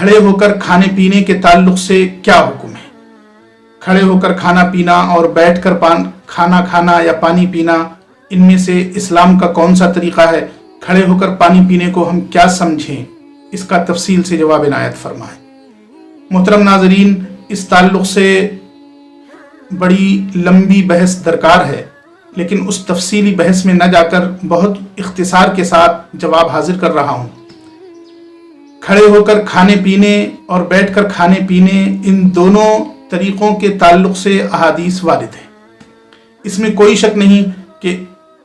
खड़े होकर खाने पीने के ताल्लुक से क्या हुक्म है? खड़े होकर खाना पीना और बैठकर खाना खाना या पानी पीना, इनमें से इस्लाम का कौन सा तरीक़ा है? खड़े होकर पानी पीने को हम क्या समझें, इसका तफसील से जवाब इनायत फरमाएं। मोहतरम नाज़रीन, इस ताल्लुक से बड़ी लंबी बहस दरकार है, लेकिन उस तफसीली बहस में न जाकर बहुत इख्तिसार के साथ जवाब हाजिर कर रहा हूँ। खड़े होकर खाने पीने और बैठकर खाने पीने, इन दोनों तरीक़ों के ताल्लुक से अहादीस वारिद है। इसमें कोई शक नहीं कि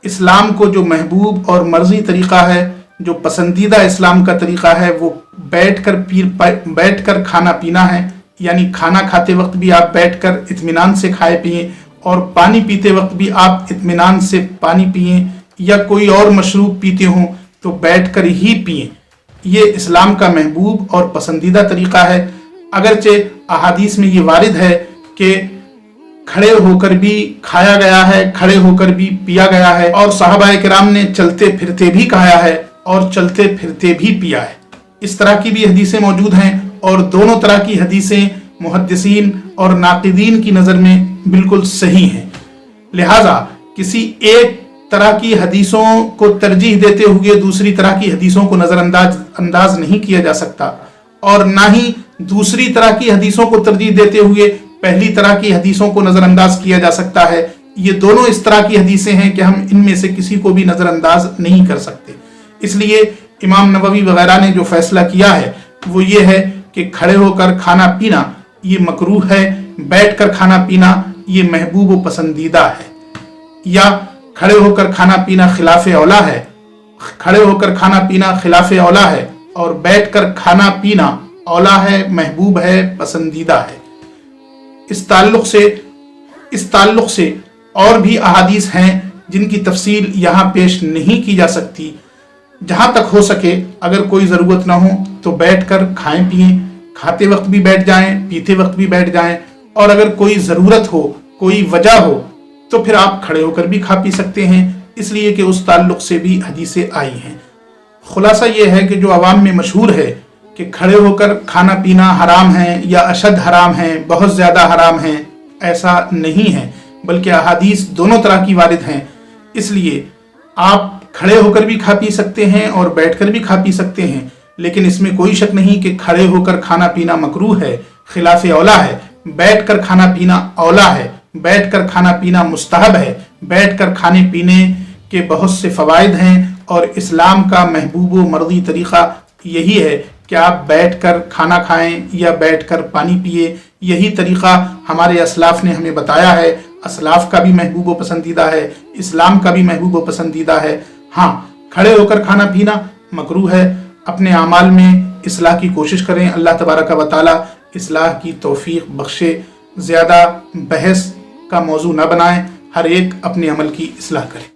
इस्लाम को जो महबूब और मर्जी तरीक़ा है, जो पसंदीदा इस्लाम का तरीक़ा है, वो बैठकर खाना पीना है। यानी खाना खाते वक्त भी आप बैठकर इत्मीनान से खाए पिएँ और पानी पीते वक्त भी आप इत्मीनान से पानी पिएँ, या कोई और मशरूब पीते हों तो बैठकर ही पिएँ। ये इस्लाम का महबूब और पसंदीदा तरीक़ा है। अगरचे अहादीस में ये वारिद है कि खड़े होकर भी खाया गया है, खड़े होकर भी पिया गया है, और सहाबाए किराम ने चलते फिरते भी खाया है और चलते फिरते भी पिया है। इस तरह की भी हदीसें मौजूद हैं, और दोनों तरह की हदीसें मुहद्दिसीन और नाक़िदीन की नज़र में बिल्कुल सही हैं। लिहाजा किसी एक तरह की हदीसों को तरजीह देते हुए दूसरी तरह की हदीसों को नज़रअंदाज नहीं किया जा सकता, और ना ही दूसरी तरह की हदीसों को तरजीह देते हुए पहली तरह की हदीसों को नज़रअंदाज किया जा सकता है। ये दोनों इस तरह की हदीसें हैं कि हम इनमें से किसी को भी नज़रअंदाज नहीं कर सकते। इसलिए इमाम नववी वगैरह ने जो फैसला किया है वो ये है कि खड़े होकर खाना पीना ये मकरूह है, बैठकर खाना पीना ये महबूब व पसंदीदा है, या खड़े होकर खाना पीना खिलाफ औला है, खड़े होकर खाना पीना खिलाफ औला है, और बैठकर खाना पीना औला है, महबूब है, पसंदीदा है। इस ताल्लुक से और भी अहादीस हैं जिनकी तफसील यहाँ पेश नहीं की जा सकती। जहाँ तक हो सके, अगर कोई ज़रूरत ना हो तो बैठकर खाएं पिएं, खाते वक्त भी बैठ जाएं, पीते वक्त भी बैठ जाएं, और अगर कोई ज़रूरत हो, कोई वजह हो, तो फिर आप खड़े होकर भी खा पी सकते हैं, इसलिए कि उस ताल्लुक से भी हदीसें आई हैं। खुलासा ये है कि जो अवाम में मशहूर है कि खड़े होकर खाना पीना हराम है या अशद हराम है, बहुत ज़्यादा हराम है, ऐसा नहीं है, बल्कि अहादीस दोनों तरह की वारिद हैं। इसलिए आप खड़े होकर भी खा पी सकते हैं और बैठकर भी खा पी सकते हैं, लेकिन इसमें कोई शक नहीं कि खड़े होकर खाना पीना मकरूह है, खिलाफ औला है, बैठकर खाना पीना औला है, बैठकर खाना पीना मुस्तहब है। बैठकर खाने पीने के बहुत से फ़वाइद हैं, और इस्लाम का महबूब व मर्ज़ी तरीक़ा यही है कि आप बैठकर खाना खाएं या बैठकर पानी पिए। यही तरीक़ा हमारे असलाफ़ ने हमें बताया है। असलाफ़ का भी महबूब व पसंदीदा है, इस्लाम का भी महबूब व पसंदीदा है। हाँ, खड़े होकर खाना पीना मकरूह है। अपने आमाल में इस्लाह की कोशिश करें, अल्लाह तबारक व तआला इस्लाह की तौफीक बख्शे। ज़्यादा बहस का मौजू न बनाएं, हर एक अपने अमल की इस्लाह करे।